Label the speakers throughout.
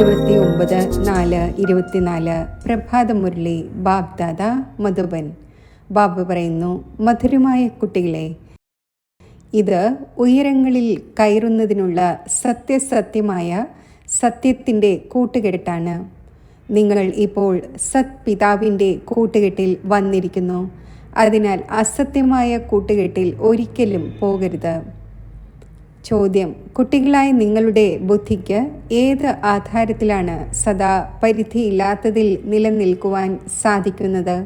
Speaker 1: 29/4/24 പ്രഭാതമുരളി ബാബ്ദാദ മധുബൻ. ബാബ പറയുന്നു, മധുരമായ കുട്ടികളെ, ഇത് ഉയരങ്ങളിൽ കയറുന്നതിനുള്ള സത്യസത്യമായ സത്യത്തിൻ്റെ കൂട്ടുകെട്ടാണ്. നിങ്ങൾ ഇപ്പോൾ സത്പിതാവിൻ്റെ കൂട്ടുകെട്ടിൽ വന്നിരിക്കുന്നു. അതിനാൽ അസത്യമായ കൂട്ടുകെട്ടിൽ ഒരിക്കലും പോകരുത്. ചോദ്യം: കുട്ടികളായ നിങ്ങളുടെ ബുദ്ധിക്ക് ഏത് ആധാരത്തിലാണ് സദാ പരിധിയില്ലാത്തതിൽ നിലനിൽക്കുവാൻ സാധിക്കുന്നത്?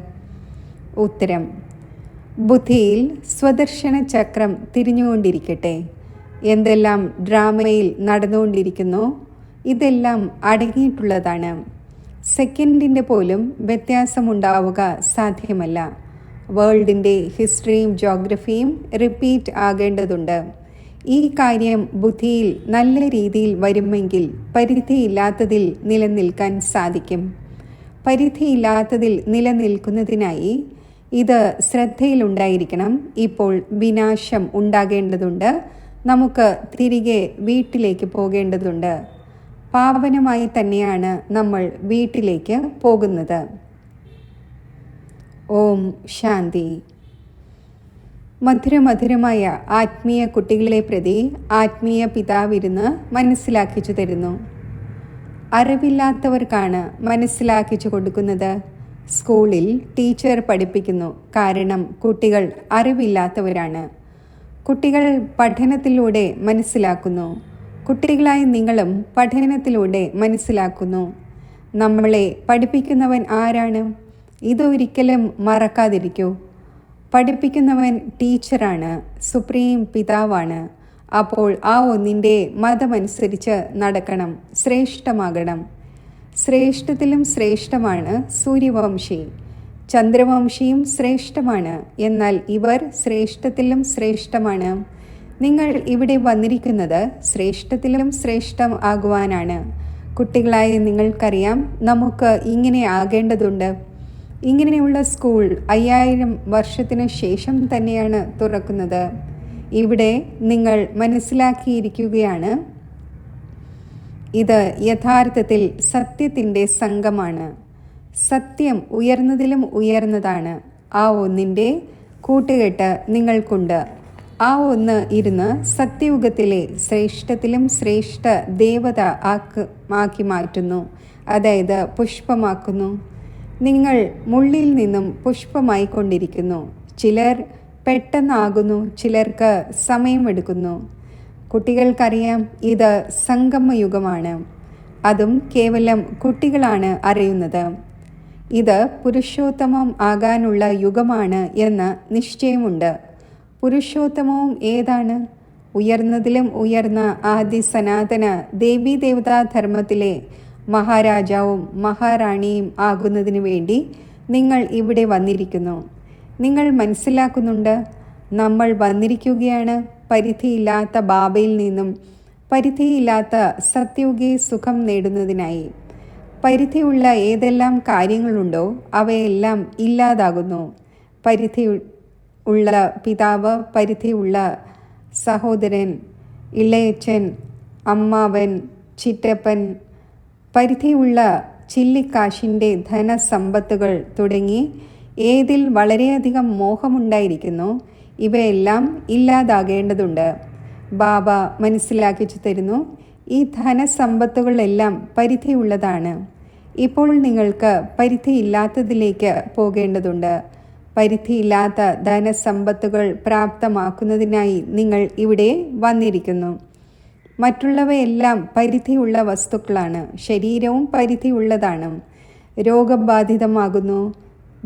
Speaker 1: ഉത്തരം: ബുദ്ധിയിൽ സ്വദർശന ചക്രം തിരിഞ്ഞുകൊണ്ടിരിക്കട്ടെ. എന്തെല്ലാം ഡ്രാമയിൽ നടന്നുകൊണ്ടിരിക്കുന്നോ ഇതെല്ലാം അടങ്ങിയിട്ടുള്ളതാണ്. സെക്കൻഡിൻ്റെ പോലും വ്യത്യാസമുണ്ടാവുക സാധ്യമല്ല. വേൾഡിൻ്റെ ഹിസ്റ്ററിയും ജോഗ്രഫിയും റിപ്പീറ്റ് ആകേണ്ടതുണ്ട്. ഈ കാര്യം ബുദ്ധിയിൽ നല്ല രീതിയിൽ വരുമെങ്കിൽ പരിധിയില്ലാത്തതിൽ നിലനിൽക്കാൻ സാധിക്കും. പരിധിയില്ലാത്തതിൽ നിലനിൽക്കുന്നതിനായി ഇത് ശ്രദ്ധയിലുണ്ടായിരിക്കണം. ഇപ്പോൾ വിനാശം ഉണ്ടാകേണ്ടതുണ്ട്. നമുക്ക് തിരികെ വീട്ടിലേക്ക് പോകേണ്ടതുണ്ട്. പാവനമായി തന്നെയാണ് നമ്മൾ വീട്ടിലേക്ക് പോകുന്നത്. ഓം ശാന്തി. മധുരമധുരമായ ആത്മീയ കുട്ടികളെ പ്രതി ആത്മീയ പിതാവിരുന്ന് മനസ്സിലാക്കിച്ചു തരുന്നു. അറിവില്ലാത്തവർക്കാണ് മനസ്സിലാക്കിച്ചു കൊടുക്കുന്നത്. സ്കൂളിൽ ടീച്ചർ പഠിപ്പിക്കുന്നു, കാരണം കുട്ടികൾ അറിവില്ലാത്തവരാണ്. കുട്ടികൾ പഠനത്തിലൂടെ മനസ്സിലാക്കുന്നു. കുട്ടികളായി നിങ്ങളും പഠനത്തിലൂടെ മനസ്സിലാക്കുന്നു. നമ്മളെ പഠിപ്പിക്കുന്നവൻ ആരാണ്? ഇതൊരിക്കലും മറക്കാതിരിക്കൂ. പഠിപ്പിക്കുന്നവൻ ടീച്ചറാണ്, സുപ്രീം പിതാവാണ്. അപ്പോൾ ആ ഒന്നിൻ്റെ മതമനുസരിച്ച് നടക്കണം, ശ്രേഷ്ഠമാകണം. ശ്രേഷ്ഠത്തിലും ശ്രേഷ്ഠമാണ് സൂര്യവംശി. ചന്ദ്രവംശിയും ശ്രേഷ്ഠമാണ്, എന്നാൽ ഇവർ ശ്രേഷ്ഠത്തിലും ശ്രേഷ്ഠമാണ്. നിങ്ങൾ ഇവിടെ വന്നിരിക്കുന്നത് ശ്രേഷ്ഠത്തിലും ശ്രേഷ്ഠം ആകുവാനാണ്. കുട്ടികളായ നിങ്ങൾക്കറിയാം, നമുക്ക് ഇങ്ങനെ ആകേണ്ടതുണ്ട്. ഇങ്ങനെയുള്ള സ്കൂൾ 5000 വർഷത്തിനു ശേഷം തന്നെയാണ് തുറക്കുന്നത്. ഇവിടെ നിങ്ങൾ മനസ്സിലാക്കിയിരിക്കുകയാണ്, ഇത് യഥാർത്ഥത്തിൽ സത്യത്തിൻ്റെ സംഘമാണ്. സത്യം ഉയർന്നതിലും ഉയർന്നതാണ്. ആ ഒന്നിൻ്റെ കൂട്ടുകെട്ട് നിങ്ങൾക്കുണ്ട്. ആ ഒന്ന് ഇരുന്ന് സത്യയുഗത്തിലെ ശ്രേഷ്ഠത്തിലും ശ്രേഷ്ഠ ദേവത ആക്കി മാറ്റുന്നു, അതായത് പുഷ്പമാക്കുന്നു. നിങ്ങൾ മുള്ളിൽ നിന്നും പുഷ്പമായിക്കൊണ്ടിരിക്കുന്നു. ചിലർ പെട്ടെന്നാകുന്നു, ചിലർക്ക് സമയമെടുക്കുന്നു. കുട്ടികൾക്കറിയാം, ഇത് സംഗമയുഗമാണ്. അതും കേവലം കുട്ടികളാണ് അറിയുന്നത്. ഇത് പുരുഷോത്തമം ആകാനുള്ള യുഗമാണ് എന്ന് നിശ്ചയമുണ്ട്. പുരുഷോത്തമവും ഏതാണ്? ഉയർന്നതിലും ഉയർന്ന ആദി സനാതന ദേവീദേവതാ ധർമ്മത്തിലെ മഹാരാജാവും മഹാറാണിയും ആകുന്നതിനു വേണ്ടി നിങ്ങൾ ഇവിടെ വന്നിരിക്കുന്നു. നിങ്ങൾ മനസ്സിലാക്കുന്നുണ്ട്, നമ്മൾ വന്നിരിക്കുകയാണ് പരിധിയില്ലാത്ത ബാബയിൽ നിന്നും പരിധിയില്ലാത്ത സത്യയുഗി സുഖം നേടുന്നതിനായി. പരിധിയുള്ള ഏതെല്ലാം കാര്യങ്ങളുണ്ടോ അവയെല്ലാം ഇല്ലാതാകുന്നു. പരിധി ഉള്ള പിതാവ്, പരിധിയുള്ള സഹോദരൻ, ഇളയച്ചൻ, അമ്മാവൻ, ചിറ്റപ്പൻ, പരിധിയുള്ള ചില്ലിക്കാശിൻ്റെ ധനസമ്പത്തുകൾ തുടങ്ങി ഏതിൽ വളരെയധികം മോഹമുണ്ടായിരിക്കുന്നു ഇവയെല്ലാം ഇല്ലാതാകേണ്ടതുണ്ട്. ബാബ മനസ്സിലാക്കിച്ചു തരുന്നു, ഈ ധനസമ്പത്തുകളെല്ലാം പരിധിയുള്ളതാണ്. ഇപ്പോൾ നിങ്ങൾക്ക് പരിധിയില്ലാത്തതിലേക്ക് പോകേണ്ടതുണ്ട്. പരിധിയില്ലാത്ത ധനസമ്പത്തുകൾ പ്രാപ്തമാക്കുന്നതിനായി നിങ്ങൾ ഇവിടെ വന്നിരിക്കുന്നു. മറ്റുള്ളവയെല്ലാം പരിധിയുള്ള വസ്തുക്കളാണ്. ശരീരവും പരിധിയുള്ളതാണ്. രോഗബാധിതമാകുന്നു,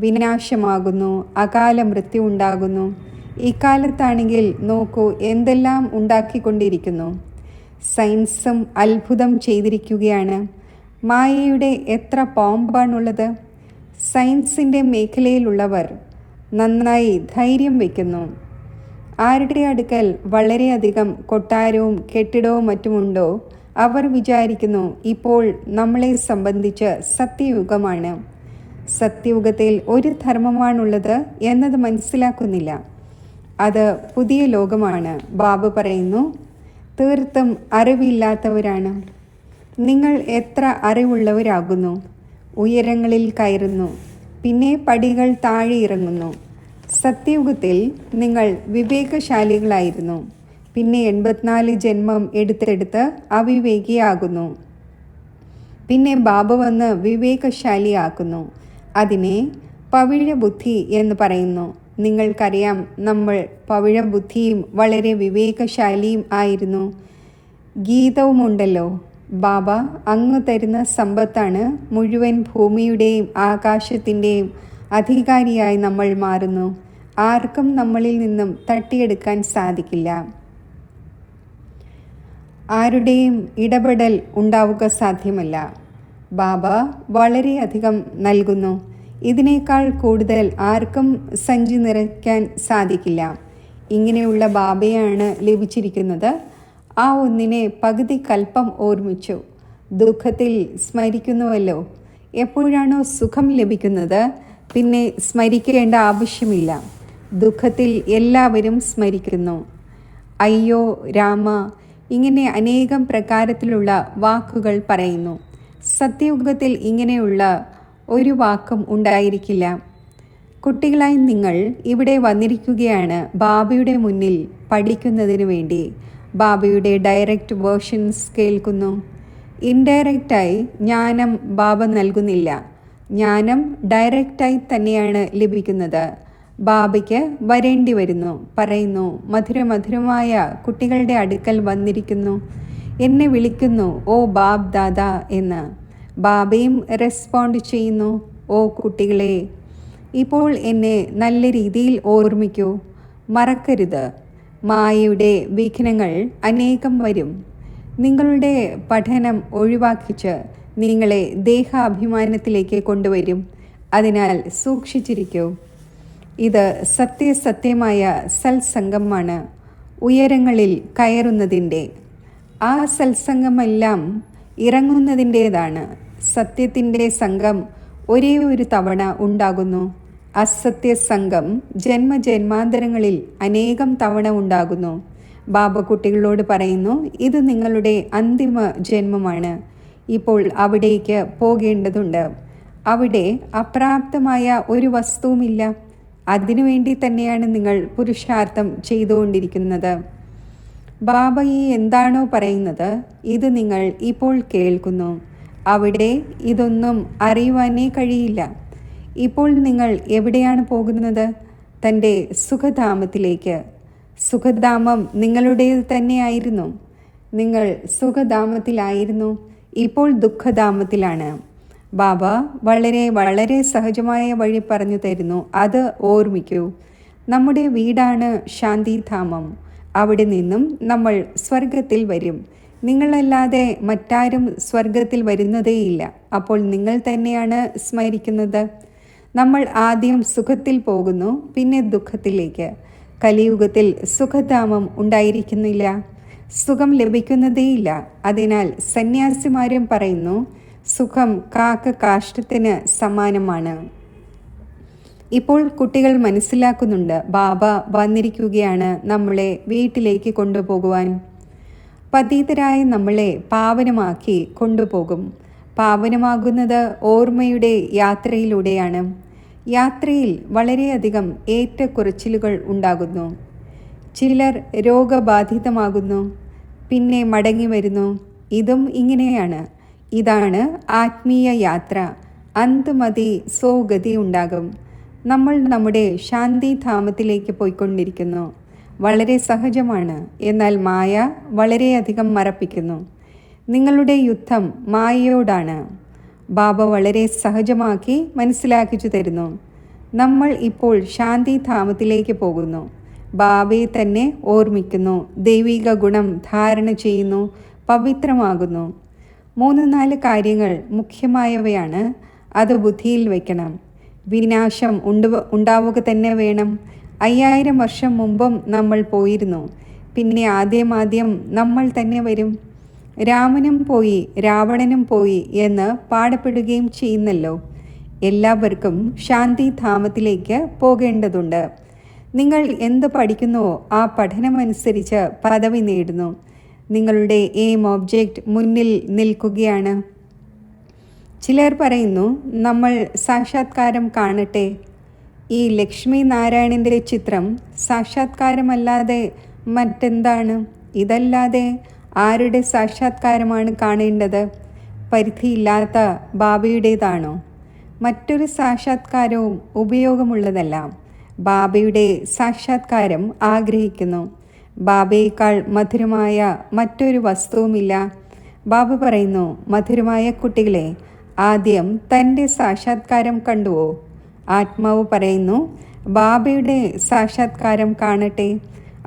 Speaker 1: വിനാശമാകുന്നു, അകാല മൃത്യു ഉണ്ടാകുന്നു. ഇക്കാലത്താണെങ്കിൽ നോക്കൂ, എന്തെല്ലാം ഉണ്ടാക്കിക്കൊണ്ടിരിക്കുന്നു. സയൻസും അത്ഭുതം ചെയ്തിരിക്കുകയാണ്. മായയുടെ എത്ര പോംബാണുള്ളത്. സയൻസിൻ്റെ മേഖലയിലുള്ളവർ നന്നായി ധൈര്യം വയ്ക്കുന്നു. ആരുടെ അടുക്കൽ വളരെയധികം കൊട്ടാരവും കെട്ടിടവും മറ്റുമുണ്ടോ അവർ വിചാരിക്കുന്നു ഇപ്പോൾ നമ്മളെ സംബന്ധിച്ച് സത്യയുഗമാണ്. സത്യയുഗത്തിൽ ഒരു ധർമ്മമാണുള്ളത് എന്നത് മനസ്സിലാക്കുന്നില്ല. അത് പുതിയ ലോകമാണ്. ബാബ പറയുന്നു, തീർത്തും അറിവില്ലാത്തവരാണ്. നിങ്ങൾ എത്ര അറിവുള്ളവരാകുന്നു. ഉയരങ്ങളിൽ കയറുന്നു, പിന്നെ പടികൾ താഴെ ഇറങ്ങുന്നു. സത്യയുഗത്തിൽ നിങ്ങൾ വിവേകശാലികളായിരുന്നു, പിന്നെ 84 ജന്മം എടുത്തെടുത്ത് അവിവേകിയാകുന്നു. പിന്നെ ബാബ വന്ന് വിവേകശാലിയാക്കുന്നു. അതിനെ പവിഴബുദ്ധി എന്ന് പറയുന്നു. നിങ്ങൾക്കറിയാം, നമ്മൾ പവിഴബുദ്ധിയും വളരെ വിവേകശാലിയും ആയിരുന്നു. ഗീതവുമുണ്ടല്ലോ, ബാബ അങ്ങ് തരുന്ന സമ്പത്താണ് മുഴുവൻ ഭൂമിയുടെയും ആകാശത്തിൻ്റെയും അധികാരിയായി നമ്മൾ മാറുന്നു. ആർക്കും നമ്മളിൽ നിന്നും തട്ടിയെടുക്കാൻ സാധിക്കില്ല. ആരുടെയും ഇടപെടൽ ഉണ്ടാവുക സാധ്യമല്ല. ബാബ വളരെയധികം നൽകുന്നു. ഇതിനേക്കാൾ കൂടുതൽ ആർക്കും സഞ്ചി നിറയ്ക്കാൻ സാധിക്കില്ല. ഇങ്ങനെയുള്ള ബാബയാണ് ലഭിച്ചിരിക്കുന്നത്. ആ ഒന്നിനെ പകുതി കൽപ്പം ഓർമ്മിച്ചു. ദുഃഖത്തിൽ സ്മരിക്കുന്നുവല്ലോ. എപ്പോഴാണോ സുഖം ലഭിക്കുന്നത്, പിന്നെ സ്മരിക്കേണ്ട ആവശ്യമില്ല. ദുഃഖത്തിൽ എല്ലാവരും സ്മരിക്കുന്നു. അയ്യോ രാമ, ഇങ്ങനെ അനേകം പ്രകാരത്തിലുള്ള വാക്കുകൾ പറയുന്നു. സത്യയുഗത്തിൽ ഇങ്ങനെയുള്ള ഒരു വാക്കും ഉണ്ടായിരിക്കില്ല. കുട്ടികളായി നിങ്ങൾ ഇവിടെ വന്നിരിക്കുകയാണ് ബാബയുടെ മുന്നിൽ പഠിക്കുന്നതിന് വേണ്ടി. ബാബയുടെ ഡയറക്റ്റ് വേർഷൻസ് കേൾക്കുന്നു. ഇൻഡയറക്റ്റായി ജ്ഞാനം ബാബ നൽകുന്നില്ല. ജ്ഞാനം ഡയറക്റ്റായി തന്നെയാണ് ലഭിക്കുന്നത്. ബാബയ്ക്ക് വരേണ്ടി വരുന്നു. പറയുന്നു, മധുരമധുരമായ കുട്ടികളുടെ അടുക്കൽ വന്നിരിക്കുന്നു, എന്നെ വിളിക്കുന്നു ഓ ബാബ് ദാദാ എന്ന്. ബാബയും റെസ്പോണ്ട് ചെയ്യുന്നു, ഓ കുട്ടികളെ, ഇപ്പോൾ എന്നെ നല്ല രീതിയിൽ ഓർമ്മിക്കൂ, മറക്കരുത്. മായയുടെ വിഘ്നങ്ങൾ അനേകം വരും. നിങ്ങളുടെ പഠനം ഒഴിവാക്കിച്ച് നിങ്ങളെ ദേഹാഭിമാനത്തിലേക്ക് കൊണ്ടുവരും. അതിനാൽ സൂക്ഷിച്ചിരിക്കൂ. ഇത് സത്യസത്യമായ സത്സംഗമാണ്, ഉയരങ്ങളിൽ കയറുന്നതിൻ്റെ. ആ സത്സംഗമെല്ലാം ഇറങ്ങുന്നതിൻ്റേതാണ്. സത്യത്തിൻ്റെ സംഘം ഒരേ ഒരു തവണ ഉണ്ടാകുന്നു. അസത്യസംഘം ജന്മജന്മാന്തരങ്ങളിൽ അനേകം തവണ ഉണ്ടാകുന്നു. ബാബ കുട്ടികളോട് പറയുന്നു, ഇത് നിങ്ങളുടെ അന്തിമ ജന്മമാണ്. ഇപ്പോൾ അവിടേക്ക് പോകേണ്ടതുണ്ട്. അവിടെ അപ്രാപ്തമായ ഒരു വസ്തുവുമില്ല. അതിനുവേണ്ടി തന്നെയാണ് നിങ്ങൾ പുരുഷാർത്ഥം ചെയ്തുകൊണ്ടിരിക്കുന്നത്. ബാബ ഈ എന്താണോ പറയുന്നത്, ഇത് നിങ്ങൾ ഇപ്പോൾ കേൾക്കുന്നു. അവിടെ ഇതൊന്നും അറിയുവാനേ കഴിയില്ല. ഇപ്പോൾ നിങ്ങൾ എവിടെയാണ് പോകുന്നത്? തൻ്റെ സുഖധാമത്തിലേക്ക്. സുഖധാമം നിങ്ങളുടേത് തന്നെയായിരുന്നു. നിങ്ങൾ സുഖധാമത്തിലായിരുന്നു, ഇപ്പോൾ ദുഃഖധാമത്തിലാണ്. ബാബ വളരെ വളരെ സഹജമായ വഴി പറഞ്ഞു തരുന്നു. അത് ഓർമ്മിക്കൂ. നമ്മുടെ വീടാണ് ശാന്തിധാമം. അവിടെ നിന്നും നമ്മൾ സ്വർഗത്തിൽ വരും. നിങ്ങളല്ലാതെ മറ്റാരും സ്വർഗത്തിൽ വരുന്നതേയില്ല. അപ്പോൾ നിങ്ങൾ തന്നെയാണ് സ്മരിക്കുന്നത്. നമ്മൾ ആദ്യം സുഖത്തിൽ പോകുന്നു, പിന്നെ ദുഃഖത്തിലേക്ക്. കലിയുഗത്തിൽ സുഖധാമം ഉണ്ടായിരിക്കുന്നില്ല, സുഖം ലഭിക്കുന്നതേയില്ല. അതിനാൽ സന്യാസിമാരും പറയുന്നു, സുഖം കാഷ്ടത്തിന് സമാനമാണ്. ഇപ്പോൾ കുട്ടികൾ മനസ്സിലാക്കുന്നുണ്ട്, ബാബ വന്നിരിക്കുകയാണ് നമ്മളെ വീട്ടിലേക്ക് കൊണ്ടുപോകുവാൻ. പതീതരായ നമ്മളെ പാവനമാക്കി കൊണ്ടുപോകും. പാവനമാകുന്നത് ഓർമ്മയുടെ യാത്രയിലൂടെയാണ്. യാത്രയിൽ വളരെയധികം ഏറ്റക്കുറച്ചിലുകൾ ഉണ്ടാകുന്നു. ചിലർ രോഗബാധിതമാകുന്നു, പിന്നെ മടങ്ങി വരുന്നു. ഇതും ഇങ്ങനെയാണ്. ഇതാണ് ആത്മീയ യാത്ര. അന്തിമതി സ്വഗതി ഉണ്ടാകും. നമ്മൾ നമ്മുടെ ശാന്തിധാമത്തിലേക്ക് പോയിക്കൊണ്ടിരിക്കുന്നു. വളരെ സഹജമാണ്. എന്നാൽ മായ വളരെയധികം മറപ്പിക്കുന്നു. നിങ്ങളുടെ യുദ്ധം മായയോടാണ്. ബാബ വളരെ സഹജമാക്കി മനസ്സിലാക്കിച്ചു തരുന്നു. നമ്മൾ ഇപ്പോൾ ശാന്തിധാമത്തിലേക്ക് പോകുന്നു. ബാബയെ തന്നെ ഓർമ്മിക്കുന്നു. ദൈവിക ഗുണം ധാരണ ചെയ്യുന്നു, പവിത്രമാകുന്നു. 3-4 കാര്യങ്ങൾ മുഖ്യമായവയാണ്. അത് ബുദ്ധിയിൽ വയ്ക്കണം. വിനാശം ഉണ്ടാവുക തന്നെ വേണം. 5000 വർഷം മുമ്പും നമ്മൾ പോയിരുന്നു. പിന്നെ ആദ്യം നമ്മൾ തന്നെ വരും. രാമനും പോയി, രാവണനും പോയി എന്ന് പാടപ്പെടുകയും ചെയ്യുന്നല്ലോ. എല്ലാവർക്കും ശാന്തിധാമത്തിലേക്ക് പോകേണ്ടതുണ്ട്. നിങ്ങൾ എന്ത് പഠിക്കുന്നുവോ ആ പഠനമനുസരിച്ച് പദവി നേടുന്നു. നിങ്ങളുടെ എയിം ഒബ്ജക്റ്റ് മുന്നിൽ നിൽക്കുകയാണ്. ചിലർ പറയുന്നു, നമ്മൾ സാക്ഷാത്കാരം കാണട്ടെ. ഈ ലക്ഷ്മി നാരായണൻ്റെ ചിത്രം സാക്ഷാത്കാരമല്ലാതെ മറ്റെന്താണ്? ഇതല്ലാതെ ആരുടെ സാക്ഷാത്കാരമാണ് കാണേണ്ടത്? പരിധിയില്ലാത്ത ബാബയുടേതാണോ? മറ്റൊരു സാക്ഷാത്കാരവും ഉപയോഗമുള്ളതല്ല. ബാബയുടെ സാക്ഷാത്കാരം ആഗ്രഹിക്കുന്നു. ബാബയേക്കാൾ മധുരമായ മറ്റൊരു വസ്തുവുമില്ല. ബാബ പറയുന്നു, മധുരമായ കുട്ടികളെ, ആദ്യം തൻ്റെ സാക്ഷാത്കാരം കണ്ടുവോ? ആത്മാവ് പറയുന്നു, ബാബയുടെ സാക്ഷാത്കാരം കാണട്ടെ.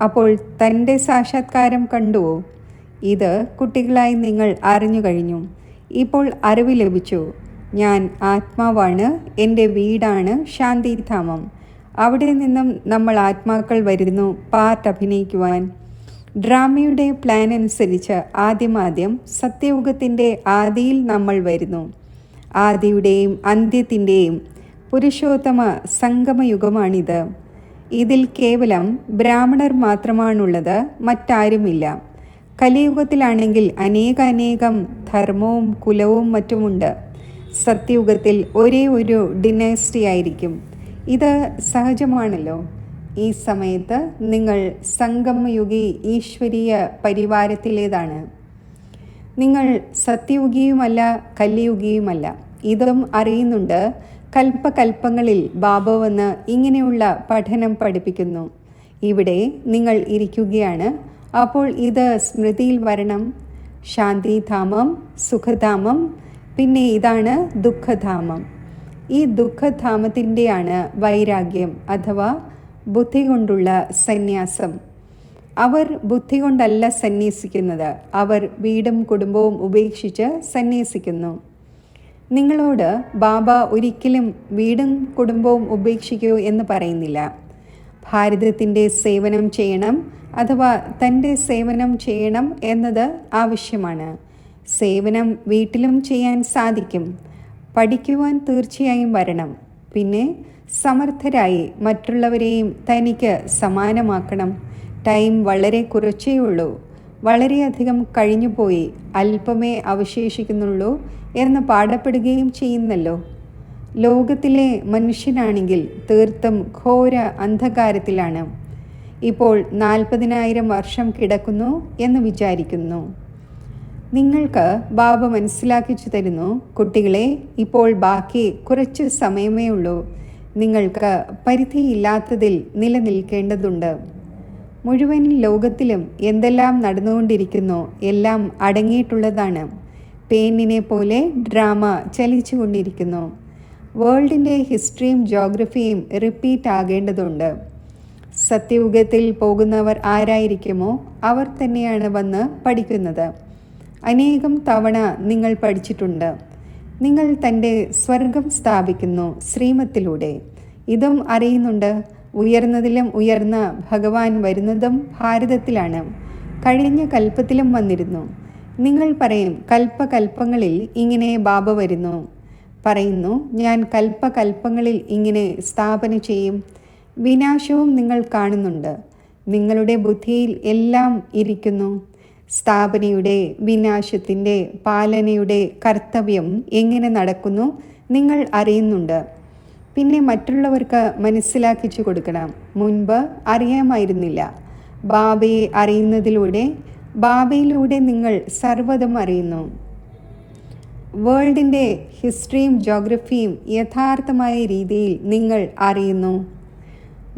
Speaker 1: അപ്പോൾ തൻ്റെ സാക്ഷാത്കാരം കണ്ടുവോ? ഇത് കുട്ടികളായി നിങ്ങൾ അറിഞ്ഞു കഴിഞ്ഞു. ഇപ്പോൾ അറിവ് ലഭിച്ചു. ഞാൻ ആത്മാവാണ്, എൻ്റെ വീടാണ് ശാന്തിധാമം. അവിടെ നിന്നും നമ്മൾ ആത്മാക്കൾ വരുന്നു പാർട്ട് അഭിനയിക്കുവാൻ. ഡ്രാമയുടെ പ്ലാൻ അനുസരിച്ച് ആദ്യം സത്യയുഗത്തിൻ്റെ ആദിയിൽ നമ്മൾ വരുന്നു. ആദിയുടെയും അന്ത്യത്തിൻ്റെയും പുരുഷോത്തമ സംഗമയുഗമാണിത്. ഇതിൽ കേവലം ബ്രാഹ്മണർ മാത്രമാണുള്ളത്, മറ്റാരുമില്ല. കലിയുഗത്തിലാണെങ്കിൽ അനേകം ധർമ്മവും കുലവും മറ്റുമുണ്ട്. സത്യയുഗത്തിൽ ഒരേ ഒരു ഡിനേസ്റ്റി ആയിരിക്കും. ഇത് സഹജമാണല്ലോ. ഈ സമയത്ത് നിങ്ങൾ സംഗമയുഗി ഈശ്വരീയ പരിവാരത്തിലേതാണ്. നിങ്ങൾ സത്യയുഗിയുമല്ല, കലിയുഗിയുമല്ല. ഇതും അറിയുന്നുണ്ട്. കൽപ്പകൽപ്പങ്ങളിൽ ബാബ വന്ന് ഇങ്ങനെയുള്ള പഠനം പഠിപ്പിക്കുന്നു. ഇവിടെ നിങ്ങൾ ഇരിക്കുകയാണ്. അപ്പോൾ ഇത് സ്മൃതിയിൽ വരണം. ശാന്തിധാമം, സുഖധാമം, പിന്നെ ഇതാണ് ദുഃഖധാമം. ഈ ദുഃഖധാമത്തിൻ്റെയാണ് വൈരാഗ്യം അഥവാ ബുദ്ധി കൊണ്ടുള്ള സന്യാസം. അവർ ബുദ്ധി കൊണ്ടല്ല സന്യസിക്കുന്നത്, അവർ വീടും കുടുംബവും ഉപേക്ഷിച്ച് സന്യസിക്കുന്നു. നിങ്ങളോട് ബാബ ഒരിക്കലും വീടും കുടുംബവും ഉപേക്ഷിക്കൂ എന്ന് പറയുന്നില്ല. ഭാരതത്തിൻ്റെ സേവനം ചെയ്യണം അഥവാ തൻ്റെ സേവനം ചെയ്യണം എന്നത് ആവശ്യമാണ്. സേവനം വീട്ടിലും ചെയ്യാൻ സാധിക്കും. പഠിക്കുവാൻ തീർച്ചയായും വരണം. പിന്നെ സമർത്ഥരായി മറ്റുള്ളവരെയും തനിക്ക് സമാനമാക്കണം. ടൈം വളരെ കുറച്ചേ ഉള്ളൂ. വളരെയധികം കഴിഞ്ഞുപോയി, അല്പമേ അവശേഷിക്കുന്നുള്ളൂ എന്ന് പാടപ്പെടുകയും ചെയ്യുന്നല്ലോ. ലോകത്തിലെ മനുഷ്യനാണെങ്കിൽ തീർത്തും ഘോര അന്ധകാരത്തിലാണ്. ഇപ്പോൾ 40,000 വർഷം കിടക്കുന്നു എന്ന് വിചാരിക്കുന്നു. നിങ്ങൾക്ക് ബാബ മനസ്സിലാക്കിച്ചു തരുന്നു, കുട്ടികളെ, ഇപ്പോൾ ബാക്കി കുറച്ച് സമയമേ ഉള്ളൂ. നിങ്ങൾക്ക് പരിധിയില്ലാത്തതിൽ നിലനിൽക്കേണ്ടതുണ്ട്. മുഴുവൻ ലോകത്തിലും എന്തെല്ലാം നടന്നുകൊണ്ടിരിക്കുന്നോ എല്ലാം അടങ്ങിയിട്ടുള്ളതാണ്. പേനിനെ പോലെ ഡ്രാമ ചലിച്ചുകൊണ്ടിരിക്കുന്നു. വേൾഡിൻ്റെ ഹിസ്റ്ററിയും ജോഗ്രഫിയും റിപ്പീറ്റ് ആകേണ്ടതുണ്ട്. സത്യയുഗത്തിൽ പോകുന്നവർ ആരായിരിക്കുമോ അവർ തന്നെയാണ് വന്ന് പഠിക്കുന്നത്. അനേകം തവണ നിങ്ങൾ പഠിച്ചിട്ടുണ്ട്. നിങ്ങൾ തൻ്റെ സ്വർഗം സ്ഥാപിക്കുന്നു ശ്രീമത്തിലൂടെ. ഇതും അറിയുന്നുണ്ട്. ഉയർന്നതിലും ഉയർന്ന ഭഗവാൻ വരുന്നതും ഭാരതത്തിലാണ്. കഴിഞ്ഞ കൽപ്പത്തിലും വന്നിരുന്നു. നിങ്ങൾ പറയും, കൽപ്പകൽപ്പങ്ങളിൽ ഇങ്ങനെ ബാബ വരുന്നു. പറയുന്നു, ഞാൻ കൽപ്പകൽപ്പങ്ങളിൽ ഇങ്ങനെ സ്ഥാപന ചെയ്യും. വിനാശവും നിങ്ങൾ കാണുന്നുണ്ട്. നിങ്ങളുടെ ബുദ്ധിയിൽ എല്ലാം ഇരിക്കുന്നു. സ്ഥാപനയുടെ, വിനാശത്തിൻ്റെ, പാലനയുടെ കർത്തവ്യം എങ്ങനെ നടക്കുന്നു നിങ്ങൾ അറിയുന്നുണ്ട്. പിന്നെ മറ്റുള്ളവർക്ക് മനസ്സിലാക്കിച്ചു കൊടുക്കണം. മുൻപ് അറിയാമായിരുന്നില്ല. ബാബയെ അറിയുന്നതിലൂടെ, ബാബയിലൂടെ നിങ്ങൾ സർവ്വതും അറിയുന്നു. വേൾഡിൻ്റെ ഹിസ്റ്ററിയും ജോഗ്രഫിയും യഥാർത്ഥമായ രീതിയിൽ നിങ്ങൾ അറിയുന്നു.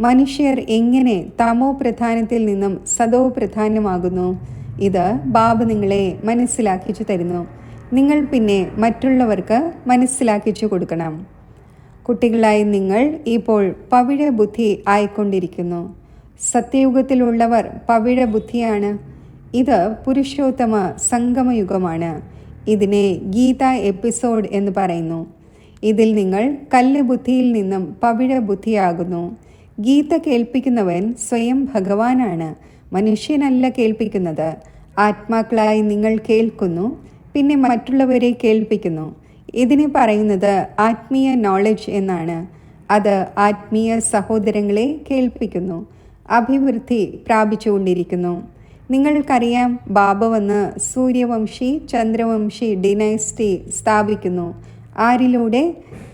Speaker 1: മനുഷ്യർ എങ്ങനെ തമോ പ്രധാനത്തിൽ നിന്നും സദോ പ്രധാനമാകുന്നു, ഇത് ബാബ നിങ്ങളെ മനസ്സിലാക്കിച്ചു തരുന്നു. നിങ്ങൾ പിന്നെ മറ്റുള്ളവർക്ക് മനസ്സിലാക്കിച്ചു കൊടുക്കണം. കുട്ടികളായി നിങ്ങൾ ഇപ്പോൾ പവിഴ ബുദ്ധി ആയിക്കൊണ്ടിരിക്കുന്നു. സത്യയുഗത്തിലുള്ളവർ പവിഴ ബുദ്ധിയാണ്. ഇത് പുരുഷോത്തമ സംഗമയുഗമാണ്. ഇതിനെ ഗീത എപ്പിസോഡ് എന്ന് പറയുന്നു. ഇതിൽ നിങ്ങൾ കല്ല് ബുദ്ധിയിൽ നിന്നും പവിഴ ബുദ്ധിയാകുന്നു. ഗീത കേൾപ്പിക്കുന്നവൻ സ്വയം ഭഗവാനാണ്, മനുഷ്യനല്ല കേൾപ്പിക്കുന്നത്. ആത്മാക്കളായി നിങ്ങൾ കേൾക്കുന്നു, പിന്നെ മറ്റുള്ളവരെ കേൾപ്പിക്കുന്നു. ഇതിനെ പറയുന്നത് ആത്മീയ നോളജ് എന്നാണ്. അത് ആത്മീയ സഹോദരങ്ങളെ കേൾപ്പിക്കുന്നു. അഭിവൃദ്ധി പ്രാപിച്ചുകൊണ്ടിരിക്കുന്നു. നിങ്ങൾക്കറിയാം, ബാബ വന്ന് സൂര്യവംശി ചന്ദ്രവംശി ഡിനൈസ്റ്റി സ്ഥാപിക്കുന്നു. ആരിലൂടെ?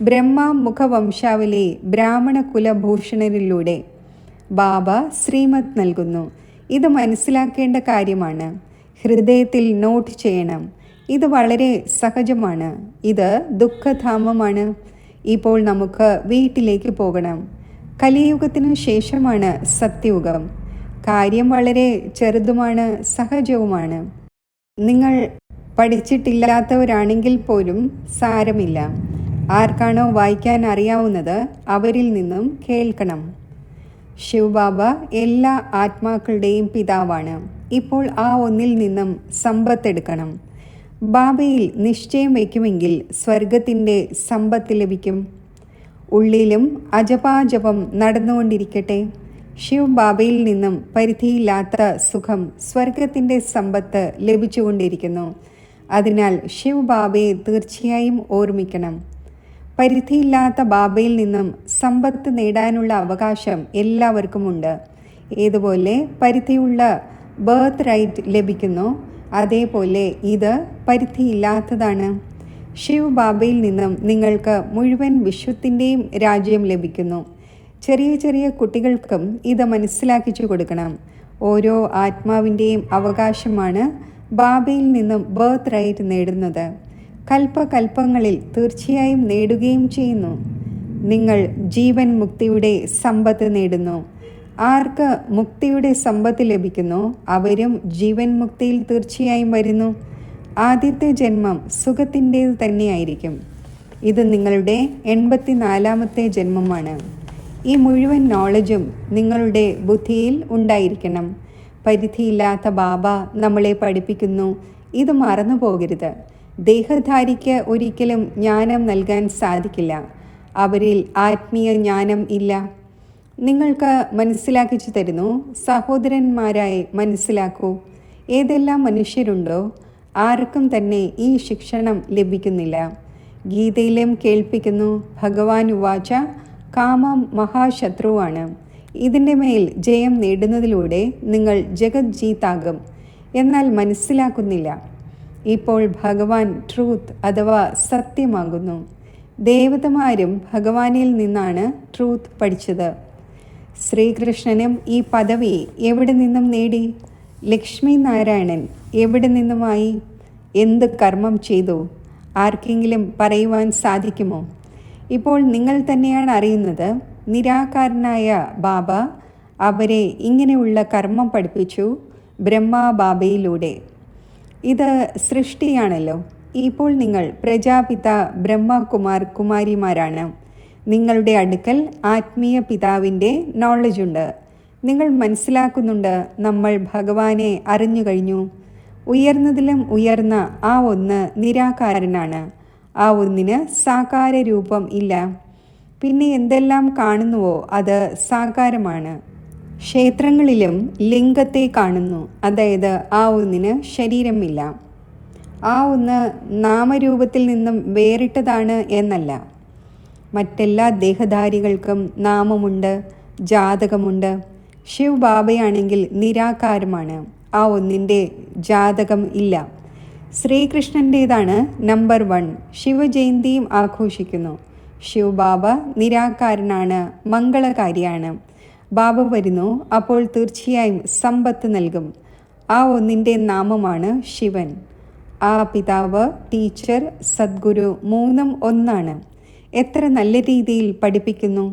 Speaker 1: ബ്രഹ്മമുഖവംശാവലി ബ്രാഹ്മണ കുലഭൂഷണരിലൂടെ ബാബ ശ്രീമത് നൽകുന്നു. ഇത് മനസ്സിലാക്കേണ്ട കാര്യമാണ്. ഹൃദയത്തിൽ നോട്ട് ചെയ്യണം. ഇത് വളരെ സഹജമാണ്. ഇത് ദുഃഖധാമമാണ്. ഇപ്പോൾ നമുക്ക് വീട്ടിലേക്ക് പോകണം. കലിയുഗത്തിനു ശേഷമാണ് സത്യയുഗം. കാര്യം വളരെ ചെറുതുമാണ്, സഹജവുമാണ്. നിങ്ങൾ പഠിച്ചിട്ടില്ലാത്തവരാണെങ്കിൽ പോലും സാരമില്ല. ആർക്കാണോ വായിക്കാൻ അറിയാവുന്നത് അവരിൽ നിന്നും കേൾക്കണം. ശിവബാബ എല്ലാ ആത്മാക്കളുടെയും പിതാവാണ്. ഇപ്പോൾ ആ ഒന്നിൽ നിന്നും സമ്പത്തെടുക്കണം. ബാബയിൽ നിശ്ചയം വയ്ക്കുമെങ്കിൽ സ്വർഗത്തിൻ്റെ സമ്പത്ത് ലഭിക്കും. ഉള്ളിലും അജപാജപം നടന്നുകൊണ്ടിരിക്കട്ടെ. ശിവ് ബാബയിൽ നിന്നും പരിധിയില്ലാത്ത സുഖം, സ്വർഗത്തിൻ്റെ സമ്പത്ത് ലഭിച്ചുകൊണ്ടിരിക്കുന്നു. അതിനാൽ ശിവ് ബാബയെ തീർച്ചയായും ഓർമ്മിക്കണം. പരിധിയില്ലാത്ത ബാബയിൽ നിന്നും സമ്പത്ത് നേടാനുള്ള അവകാശം എല്ലാവർക്കുമുണ്ട്. ഏതുപോലെ പരിധിയുള്ള ബർത്ത് റൈറ്റ് ലഭിക്കുന്നു, അതേപോലെ ഇത് പരിധിയില്ലാത്തതാണ്. ശിവ് ബാബയിൽ നിന്നും നിങ്ങൾക്ക് മുഴുവൻ വിശ്വത്തിൻ്റെയും രാജ്യം ലഭിക്കുന്നു. ചെറിയ ചെറിയ കുട്ടികൾക്കും ഇത് മനസ്സിലാക്കിച്ചു കൊടുക്കണം. ഓരോ ആത്മാവിൻ്റെയും അവകാശമാണ് ബാബയിൽ നിന്നും ബർത്ത് റൈറ്റ് നേടുന്നത്. കൽപ്പകൽപ്പങ്ങളിൽ തീർച്ചയായും നേടുകയും ചെയ്യുന്നു. നിങ്ങൾ ജീവൻ മുക്തിയുടെ സമ്പത്ത് നേടുന്നു. ആർക്ക് മുക്തിയുടെ സമ്പത്ത് ലഭിക്കുന്നു അവരും ജീവൻ മുക്തിയിൽ തീർച്ചയായും വരുന്നു. ആദ്യത്തെ ജന്മം സുഖത്തിൻ്റേത് തന്നെയായിരിക്കും. ഇത് നിങ്ങളുടെ 84ാമത്തെ ജന്മമാണ്. ഈ മുഴുവൻ നോളജും നിങ്ങളുടെ ബുദ്ധിയിൽ ഉണ്ടായിരിക്കണം. പരിധിയില്ലാത്ത ബാബ നമ്മളെ പഠിപ്പിക്കുന്നു. ഇത് മറന്നു പോകരുത്. ദേഹധാരിക്ക് ഒരിക്കലും ജ്ഞാനം നൽകാൻ സാധിക്കില്ല. അവരിൽ ആത്മീയ ജ്ഞാനം ഇല്ല. നിങ്ങൾക്ക് മനസ്സിലാക്കിച്ചു തരുന്നു. സഹോദരന്മാരായി മനസ്സിലാക്കൂ. ഏതെല്ലാം മനുഷ്യരുണ്ടോ ആർക്കും തന്നെ ഈ ശിക്ഷണം ലഭിക്കുന്നില്ല. ഗീതയിലും കേൾപ്പിക്കുന്നു, ഭഗവാൻ ഉവാച, കാമം മഹാശത്രുവാണ്. ഇതിൻ്റെ മേൽ ജയം നേടുന്നതിലൂടെ നിങ്ങൾ ജഗത് ജീത്താകും. എന്നാൽ മനസ്സിലാക്കുന്നില്ല. ഇപ്പോൾ ഭഗവാൻ ട്രൂത്ത് അഥവാ സത്യമാകുന്നു. ദേവതമാരും ഭഗവാനിൽ നിന്നാണ് ട്രൂത്ത് പഠിച്ചത്. ശ്രീകൃഷ്ണനും ഈ പദവി എവിടെ നിന്നും നേടി? ലക്ഷ്മി നാരായണൻ എവിടെ നിന്നുമായി? എന്ത് കർമ്മം ചെയ്തു? ആർക്കെങ്കിലും പറയുവാൻ സാധിക്കുമോ? ഇപ്പോൾ നിങ്ങൾ തന്നെയാണ് അറിയുന്നത്. നിരാകാരനായ ബാബ അവരെ ഇങ്ങനെയുള്ള കർമ്മം പഠിപ്പിച്ചു ബ്രഹ്മബാബയിലൂടെ. ഇത് സൃഷ്ടിയാണല്ലോ. ഇപ്പോൾ നിങ്ങൾ പ്രജാപിത ബ്രഹ്മകുമാർ കുമാരിമാരാണ്. നിങ്ങളുടെ അടുക്കൽ ആത്മീയ പിതാവിൻ്റെ നോളജുണ്ട്. നിങ്ങൾ മനസ്സിലാക്കുന്നുണ്ട്, നമ്മൾ ഭഗവാനെ അറിഞ്ഞു കഴിഞ്ഞു. ഉയർന്നതിലും ഉയർന്ന ആ ഒന്ന് നിരാകാരനാണ്. ആ ഒന്നിന് സാകാര രൂപം ഇല്ല. പിന്നെ എന്തെല്ലാം കാണുന്നുവോ അത് സാകാരമാണ്. ക്ഷേത്രങ്ങളിലും ലിംഗത്തെ കാണുന്നു. അതായത് ആ ഒന്നിന് ശരീരമില്ല. ആ ഒന്ന് നാമരൂപത്തിൽ നിന്നും വേറിട്ടതാണ് എന്നല്ല. മറ്റെല്ലാ ദേഹധാരികൾക്കും നാമമുണ്ട്, ജാതകമുണ്ട്. ശിവ് ബാബയാണെങ്കിൽ നിരാകാരമാണ്. ആ ഒന്നിൻ്റെ ജാതകം ഇല്ല. ശ്രീകൃഷ്ണൻ്റേതാണ് നമ്പർ 1. ശിവജയന്തിയും ആഘോഷിക്കുന്നു. ശിവ് ബാബ നിരാകാരനാണ്, മംഗളകാരിയാണ്. ബാബ വരുന്നു, അപ്പോൾ തീർച്ചയായും സമ്പത്ത് നൽകും. ആ ഒന്നിൻ്റെ നാമമാണ് ശിവൻ. ആ പിതാവ്, ടീച്ചർ, സദ്ഗുരു മൂന്നും ഒന്നാണ്. എത്ര നല്ല രീതിയിൽ പഠിപ്പിക്കുന്നു.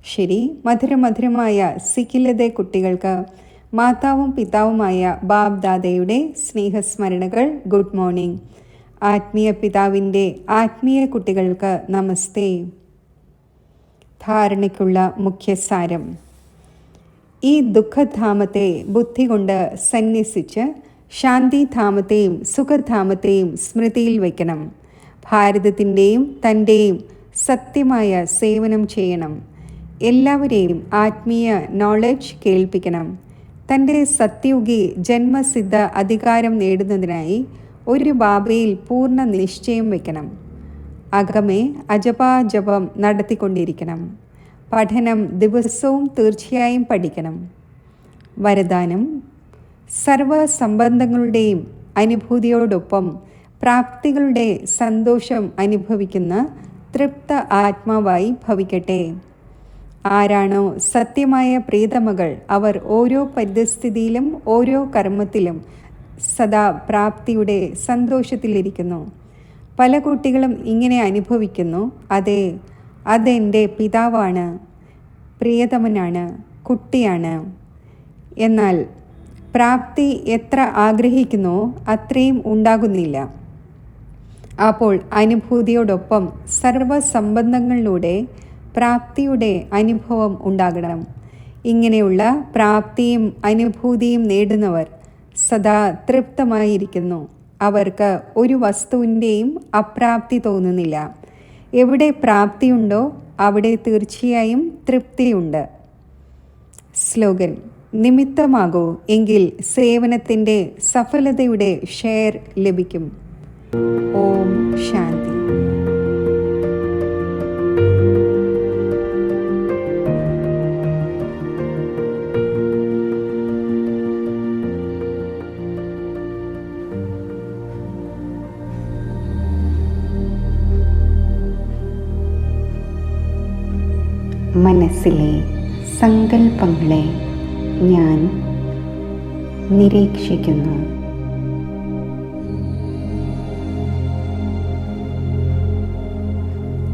Speaker 1: ശരി, മധുരമധുരമായ സിഖിലതെ കുട്ടികൾക്ക് മാതാവും പിതാവുമായ ബാബ് ദാദയുടെ സ്നേഹസ്മരണകൾ. Good morning. ആത്മീയ പിതാവിൻ്റെ ആത്മീയ കുട്ടികൾക്ക് നമസ്തേ. ധാരണയ്ക്കുള്ള മുഖ്യസാരം: ഈ ദുഃഖധാമത്തെ ബുദ്ധി കൊണ്ട് സന്യസിച്ച് ശാന്തിധാമത്തെയും സുഖധാമത്തെയും സ്മൃതിയിൽ വയ്ക്കണം. ഭാരതത്തിൻ്റെയും തൻ്റെയും സത്യമായ സേവനം ചെയ്യണം. എല്ലാവരെയും ആത്മീയ നോളജ് കേൾപ്പിക്കണം. തൻ്റെ സത്യയുഗി ജന്മസിദ്ധ അധികാരം നേടുന്നതിനായി ഒരു ബാബയിൽ പൂർണ്ണ നിശ്ചയം വയ്ക്കണം. അകമേ അജപാജപം നടത്തിക്കൊണ്ടിരിക്കണം. പഠനം ദിവസവും തീർച്ചയായും പഠിക്കണം. വരദാനം: സർവസംബന്ധങ്ങളുടെയും അനുഭൂതിയോടൊപ്പം പ്രാപ്തികളുടെ സന്തോഷം അനുഭവിക്കുന്ന തൃപ്ത ആത്മാവായി ഭവിക്കട്ടെ. ആരാണോ സത്യമായ പ്രീതമകൾ, അവർ ഓരോ പരിതസ്ഥിതിയിലും ഓരോ കർമ്മത്തിലും സദാ പ്രാപ്തിയുടെ സന്തോഷത്തിലിരിക്കുന്നു. പല കുട്ടികളും ഇങ്ങനെ അനുഭവിക്കുന്നു: അതെ, അതെൻ്റെ പിതാവാണ്, പ്രിയതമനാണ്, കുട്ടിയാണ്. എന്നാൽ പ്രാപ്തി എത്ര ആഗ്രഹിക്കുന്നുവോ അത്രയും ഉണ്ടാകുന്നില്ല. അപ്പോൾ അനുഭൂതിയോടൊപ്പം സർവസംബന്ധങ്ങളിലൂടെ പ്രാപ്തിയുടെ അനുഭവം ഉണ്ടാകണം. ഇങ്ങനെയുള്ള പ്രാപ്തിയും അനുഭൂതിയും നേടുന്നവർ സദാ തൃപ്തമായിരിക്കുന്നു. അവർക്ക് ഒരു വസ്തുവിൻ്റെയും അപ്രാപ്തി തോന്നുന്നില്ല. എവിടെ പ്രാപ്തിയുണ്ടോ അവിടെ തീർച്ചയായും തൃപ്തിയുണ്ട്. സ്ലോഗൻ: നിമിത്തമാകൂ, എങ്കിൽ സേവനത്തിൻ്റെ സഫലതയുടെ ഷെയർ ലഭിക്കും. ഓം ശാന്തി.
Speaker 2: മനസ്സിലെ സങ്കല്പങ്ങളെ ഞാൻ നിരീക്ഷിക്കുന്നു.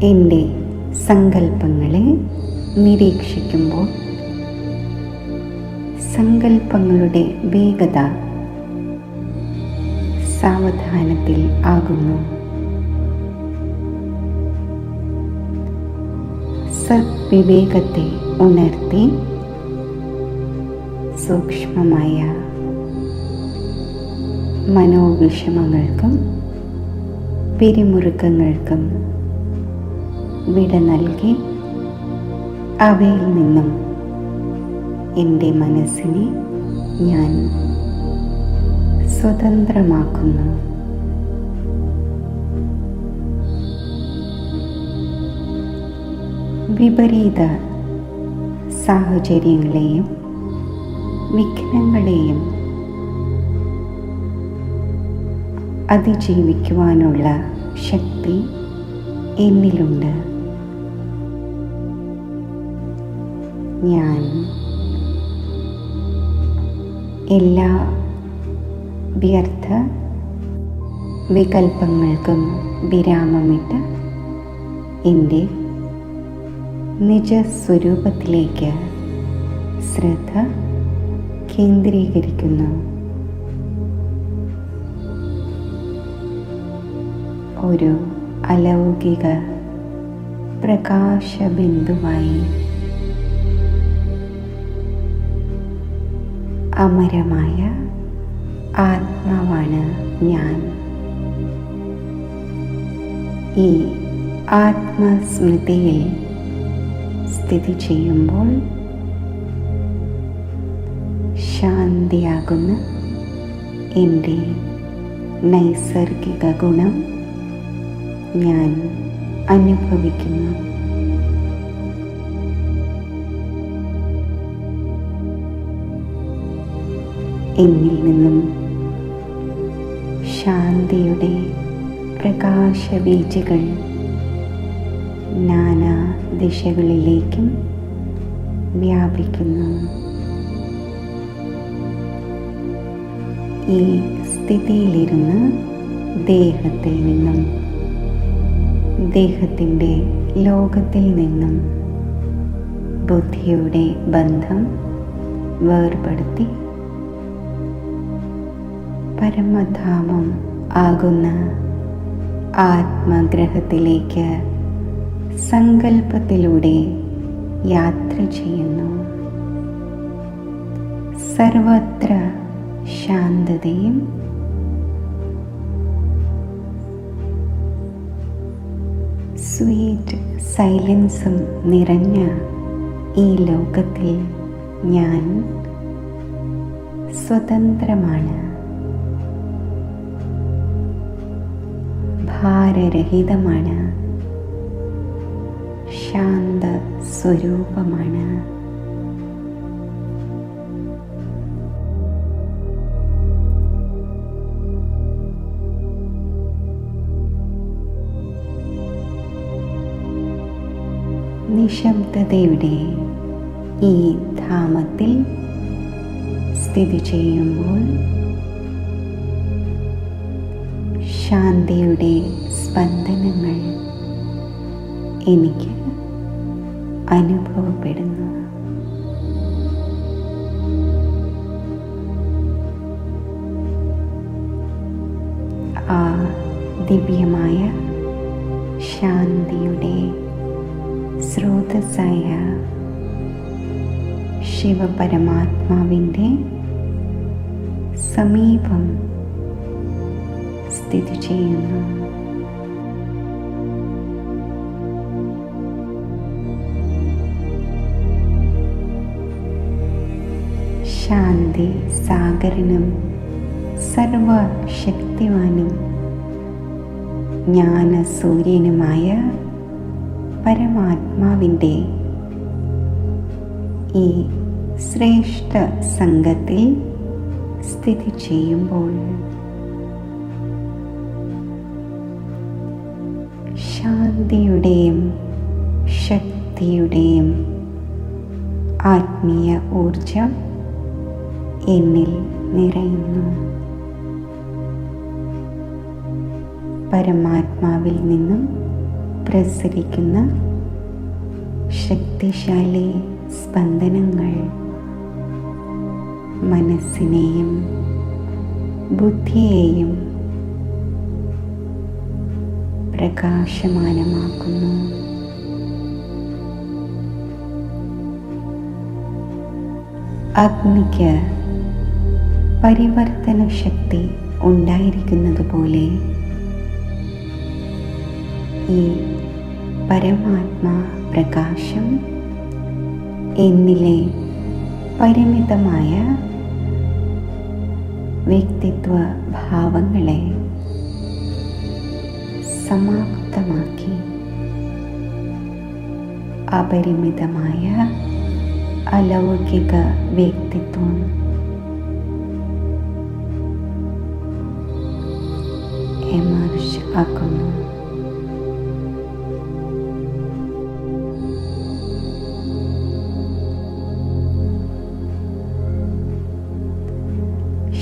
Speaker 2: എൻ്റെ സങ്കല്പങ്ങളെ നിരീക്ഷിക്കുമ്പോൾ സങ്കല്പങ്ങളുടെ വേഗത സാവധാനത്തിൽ ആകുന്നു. സദ്വിവേകത്തെ ഉണർത്തി സൂക്ഷ്മമായ മനോവിഷമങ്ങൾക്കും പിരിമുറുക്കങ്ങൾക്കും വിട നൽകി അവയിൽ നിന്നും എൻ്റെ മനസ്സിനെ ഞാൻ സ്വതന്ത്രമാക്കുന്നു. വിപരീത സാഹചര്യങ്ങളെയും വിഘ്നങ്ങളെയും അതിജീവിക്കുവാനുള്ള ശക്തി എന്നിലുണ്ട്. ഞാൻ എല്ലാ വ്യർത്ഥ വികൽപ്പങ്ങൾക്കും വിരാമമിട്ട് എൻ്റെ നിജസ്വരൂപത്തിലേക്ക് ശ്രദ്ധ കേന്ദ്രീകരിക്കുന്നു. ഒരു അലൗകിക പ്രകാശബിന്ദുവായി അമരമായ ആത്മാവാണ് ഞാൻ. ഈ ആത്മസ്മൃതിയിൽ സ്ഥിതി ചെയ്യുമ്പോൾ ശാന്തിയാകുന്ന എൻ്റെ നൈസർഗിക ഗുണം ഞാൻ അനുഭവിക്കുന്നു. എന്നിൽ നിന്നും ശാന്തിയുടെ പ്രകാശവീചികൾ നാനാ ദിശകളിലേക്കും വ്യാപിക്കുന്നു. ഈ സ്ഥിതിയിലിരുന്ന് ദേഹത്തിൽ നിന്നും ദേഹത്തിൻ്റെ ലോകത്തിൽ നിന്നും ബുദ്ധിയുടെ ബന്ധം വേർപെടുത്തി പരമധാമം ആകുന്ന ആത്മഗ്രഹത്തിലേക്ക് സങ്കല്പത്തിലൂടെ യാത്ര ചെയ്യുന്നു. സർവത്ര ശാന്തതയും സ്വീറ്റ് സൈലൻസും നിറഞ്ഞ ഈ ലോകത്തിൽ ഞാൻ സ്വതന്ത്രമാണ്, ഭാരരഹിതമാണ്, ശാന്ത സ്വരൂപമാണ്. നിശബ്ദതയുടെ ഈ ധാമത്തിൽ സ്ഥിതി ചെയ്യുമ്പോൾ ശാന്തിയുടെ സ്പന്ദനങ്ങൾ എനിക്ക് അനുഭവപ്പെടുന്നു. ആ ദിവ്യമായ ശാന്തിയുടെ സ്രോതസ്സായ ശിവപരമാത്മാവിൻ്റെ സമീപം സ്ഥിതി ചെയ്യുന്നു. ശാന്തി സാഗരനും സർവശക്തിവാനും ജ്ഞാനസൂര്യനുമായ പരമാത്മാവിൻ്റെ ഈ ശ്രേഷ്ഠ സംഘത്തിൽ സ്ഥിതി ചെയ്യുമ്പോൾ ശാന്തിയുടെയും ശക്തിയുടെയും ആത്മീയ ഊർജം എന്നിൽ നിറയുന്നു. പരമാത്മാവിൽ നിന്നും പ്രസരിക്കുന്ന ശക്തിശാലി സ്പന്ദനങ്ങൾ മനസ്സിനെയും ബുദ്ധിയെയും പ്രകാശമാനമാക്കുന്നു. അഗ്നിക്ക് പരിവർത്തന ശക്തി ഉണ്ടായിരിക്കുന്നത് പോലെ ഈ പരമാത്മാ പ്രകാശം എന്നിലെ പരിമിതമായ വ്യക്തിത്വ ഭാവങ്ങളെ സമാപ്തമാക്കി അപരിമിതമായ അലൗകിക വ്യക്തിത്വം എമർജ് ആക്കുന്നു.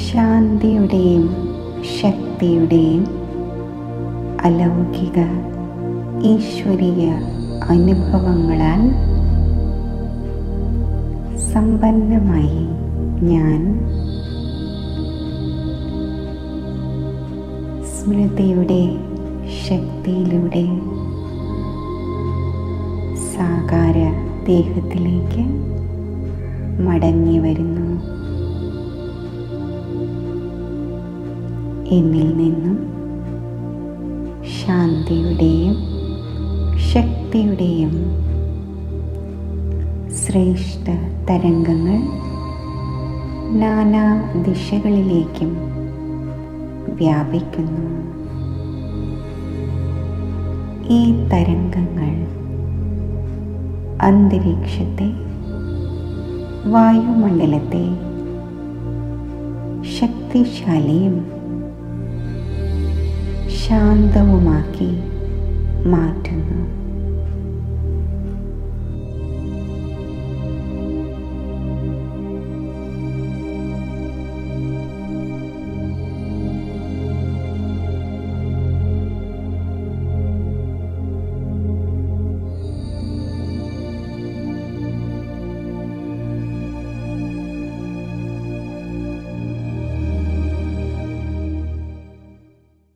Speaker 2: ശാന്തിയുടെയും ശക്തിയുടെയും അലൗകിക ഈശ്വരീയ അനുഭവങ്ങളാൽ സമ്പന്നമായി ഞാൻ സ്മൃതിയുടെ ശക്തിയിലൂടെ സാകാര ദേഹത്തിലേക്ക് മടങ്ങി വരുന്നു. എന്നിൽ നിന്നും ശാന്തിയുടെയും ശക്തിയുടെയും ശ്രേഷ്ഠ തരംഗങ്ങൾ നാനാ ദിശകളിലേക്കും വ്യാപിക്കുന്നു. ഈ തരംഗങ്ങൾ അന്തരീക്ഷത്തെ, വായുമണ്ഡലത്തെ ശക്തിശാലിയും ശാന്തവുമാക്കി മാറ്റുന്നു.